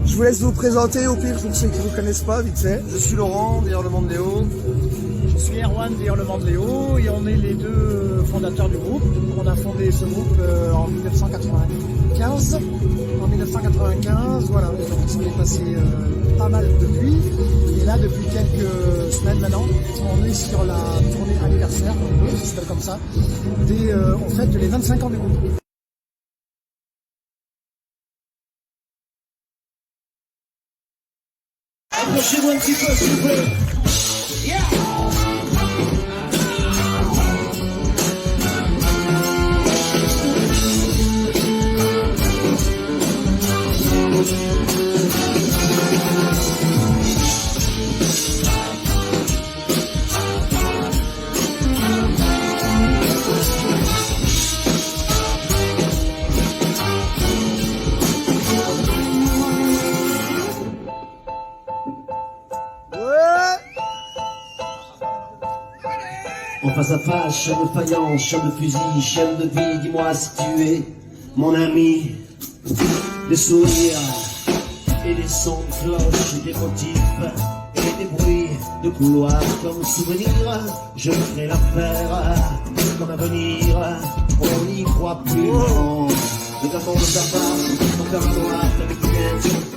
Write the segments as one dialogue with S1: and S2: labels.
S1: Je vous laisse vous présenter au pire pour ceux qui ne vous connaissent pas, vite fait.
S2: Je suis Laurent, des Hurlements de Léo.
S3: Je suis Erwan des Hurlements de Léo et on est les deux fondateurs du groupe. On a fondé ce groupe en 1995. En 1995, voilà, donc il s'en est passé pas mal depuis. Et là, depuis quelques semaines maintenant, on est sur la tournée anniversaire, ça s'appelle comme ça. On fête les 25 ans du groupe.
S4: Approchez-moi un petit peu, s'il vous plaît. Yeah! En face à face, chien de faïence, chien de fusil, chien de vie, dis-moi si tu es mon ami. Des sourires et des sons de cloche et des motifs et des bruits de couloir comme souvenir. Je ferai l'affaire comme avenir, on n'y croit plus vraiment. Notamment de ta part, ton père noir avec bien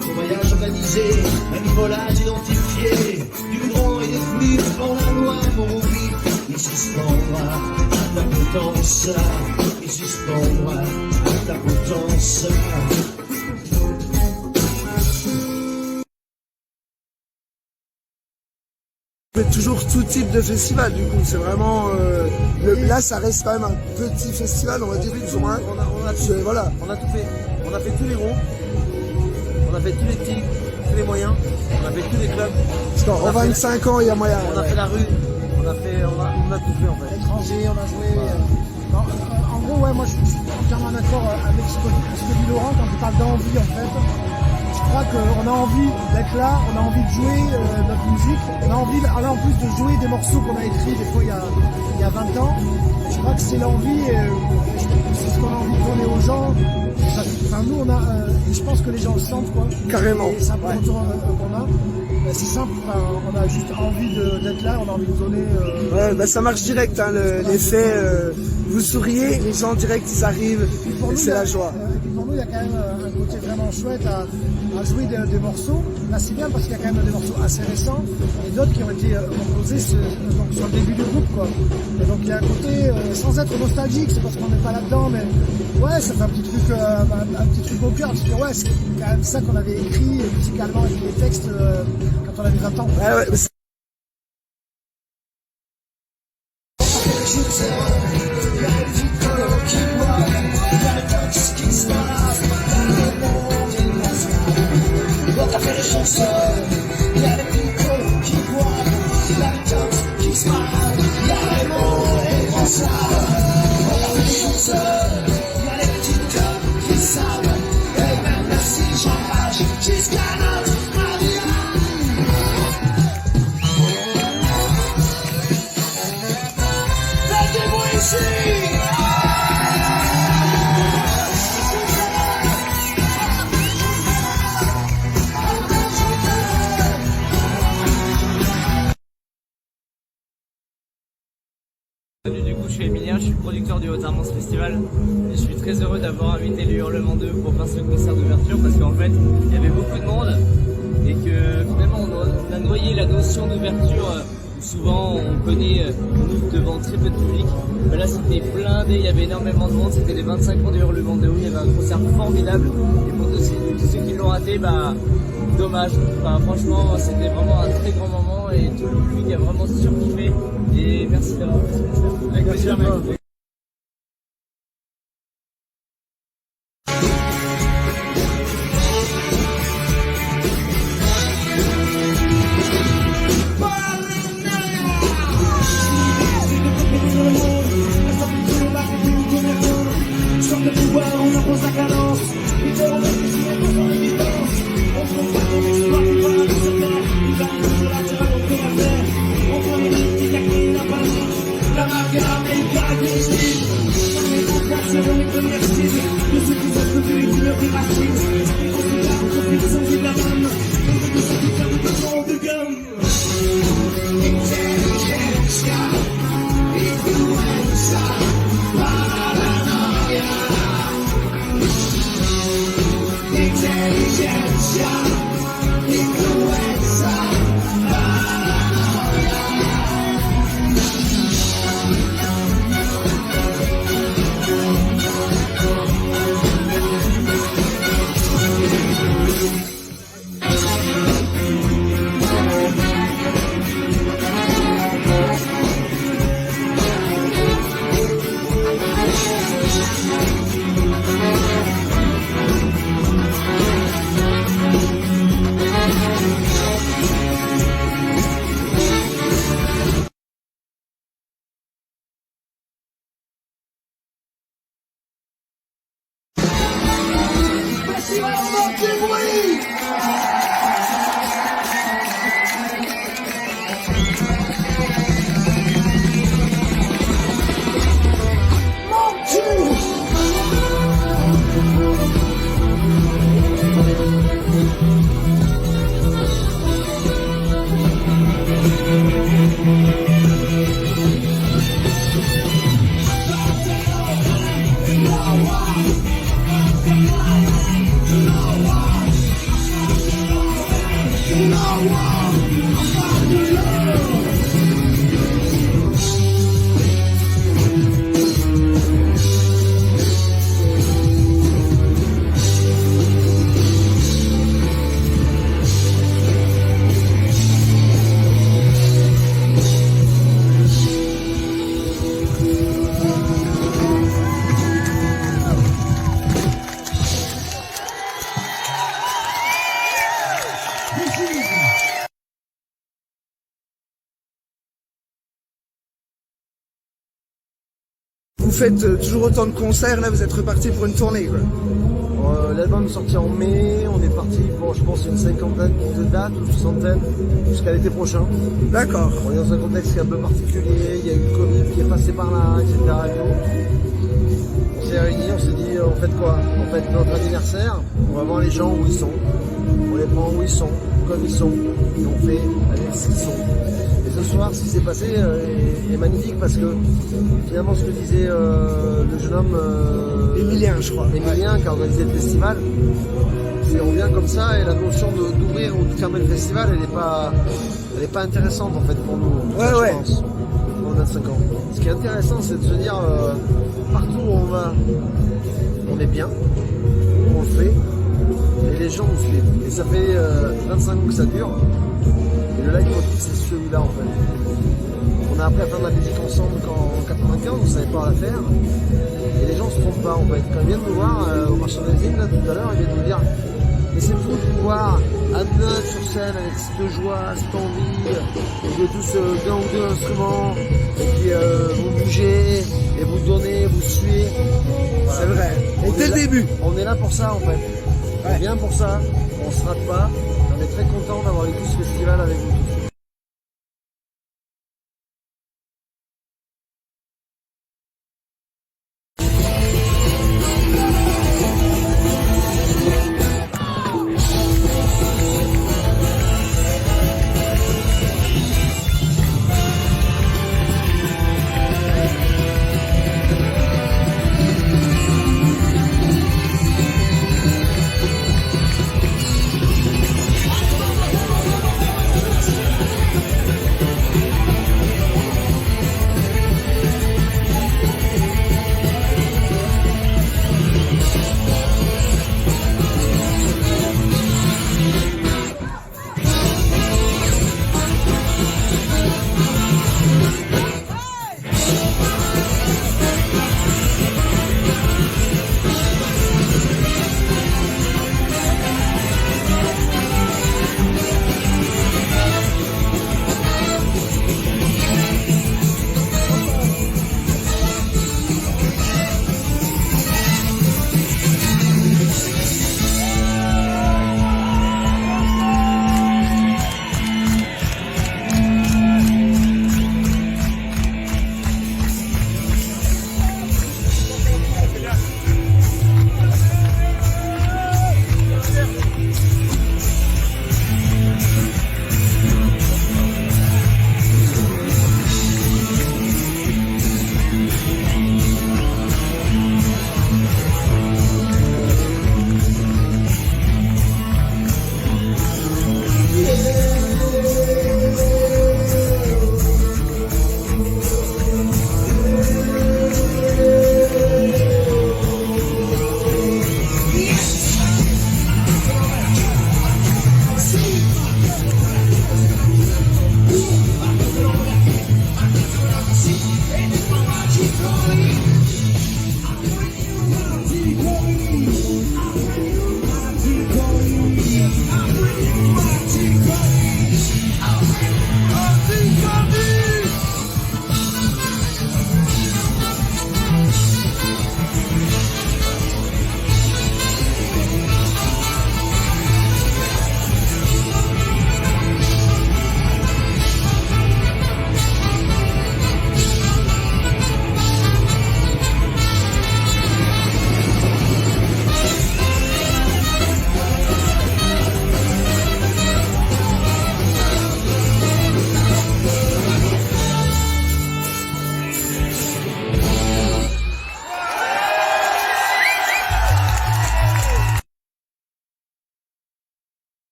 S4: ton voyage organisé, un volage identifié, du goudron et des flics pour la loi, mon oubli. Et suspends-moi à ta potence, et suspends-moi à ta potence.
S1: On fait toujours tout type de festival, du coup, c'est vraiment... là, ça reste quand même un petit festival, on va dire, plus ou moins. Voilà.
S2: On a tout fait. On a fait tous les gros. On a fait tous les petits, tous les moyens. On a fait tous les clubs.
S1: En 25 ans, il y a moyen.
S2: On a fait la rue. On a tout fait en fait.
S3: Étranger, on a joué. Non, en gros, ouais, moi je suis entièrement d'accord avec ce que dit Laurent quand il parle d'envie en fait. Je crois qu'on a envie d'être là, on a envie de jouer notre musique, on a envie en plus de jouer des morceaux qu'on a écrits des fois il y a 20 ans. Je crois que c'est l'envie, c'est ce qu'on a envie de donner aux gens. Enfin, nous, on a, je pense que les gens le sentent, quoi.
S1: Carrément.
S3: Et c'est un peu le retour qu'on a. C'est simple, enfin, on a juste envie d'être là, on a envie de donner.
S1: Ouais, bah ça marche direct, hein, l'effet. Vous souriez, les gens direct ils arrivent, et c'est la joie.
S3: Et puis pour nous, il y a quand même un côté vraiment chouette à jouer des morceaux. Là, c'est bien parce qu'il y a quand même des morceaux assez récents et d'autres qui ont été composés donc, sur le début du groupe, quoi. Et donc il y a un côté, sans être nostalgique, c'est parce qu'on n'est pas là-dedans, mais ouais, ça fait un petit truc au cœur. Tu dis, ouais, c'est quand même ça qu'on avait écrit musicalement avec les textes quand on avait 20 ans.
S1: Ouais, ouais,
S5: Salut, du coup je suis Emilien, je suis producteur du Haute-Armance Festival et je suis très heureux d'avoir invité les Hurlements 2 pour faire ce concert d'ouverture parce qu'en fait il y avait beaucoup de monde et que finalement on a noyé la notion d'ouverture. Souvent on connaît nous devant très peu de public, mais là c'était blindé, il y avait énormément de monde, c'était les 25 ans des Hurlements 2, il y avait un concert formidable et pour tous ceux qui l'ont raté, bah dommage, enfin, franchement c'était vraiment un très grand moment et tout le public a vraiment surkiffé et merci d'avoir fait ce concert. Avec plaisir, mec.
S4: La
S1: Vous faites toujours autant de concerts, là vous êtes reparti pour une tournée quoi.
S2: L'album est sorti en mai, on est parti pour je pense une cinquantaine de dates, une soixantaine, jusqu'à l'été prochain.
S1: D'accord.
S2: On est dans un contexte qui est un peu particulier, il y a eu le Covid qui est passé par là, etc. et tout. On s'est réunis, on s'est dit on fait quoi? On fait notre anniversaire, on va voir les gens où ils sont, on les prend où ils sont, comme ils sont, et on fait avec ce qu'ils sont. Et ce soir, ce qui s'est passé est magnifique parce que finalement ce que disait le jeune homme
S1: Emilien, je crois.
S2: Emilien qui a organisé le festival, c'est on vient comme ça et la notion d'ouvrir ou de fermer le festival, elle est pas intéressante en fait pour nous.
S1: Ouais,
S2: je
S1: ouais.
S2: pense, pour 25 ans. Ce qui est intéressant, c'est de se dire partout où on va, on est bien, on le fait, et les gens nous suivent. Et ça fait 25 ans que ça dure. Et le leitmotiv, c'est celui-là en fait. On a appris à faire de la musique ensemble en 95, on savait pas la faire. Et les gens se trompent pas en fait. Quand ils viennent nous voir au marché de l'usine, là tout à l'heure, ils viennent nous dire mais c'est fou de vous voir à neuf sur scène avec cette joie, cette envie, de tous d'un ou deux instruments, et puis vous bougez, et vous donnez, vous suivez. Voilà.
S1: C'est vrai. Et dès le début.
S2: On est là pour ça en fait. On vient pour ça, on se rate pas. On est très content d'avoir vécu ce festival avec vous.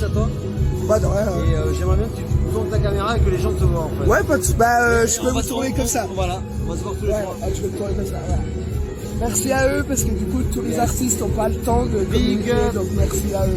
S2: à toi.
S1: Pas de rien.
S2: Et j'aimerais bien que tu tournes ta caméra et que les gens te voient en fait.
S1: Ouais, pas de... Bah, je peux
S5: On
S1: vous
S5: va se
S1: tourner
S5: voir-
S1: comme ça.
S5: Voilà, on va se voir tous les
S1: Ouais,
S5: soirs.
S1: je vais le tourner comme ça, voilà. Merci à eux, parce que du coup, tous les artistes n'ont pas le temps de communiquer,
S2: up.
S1: donc merci à eux.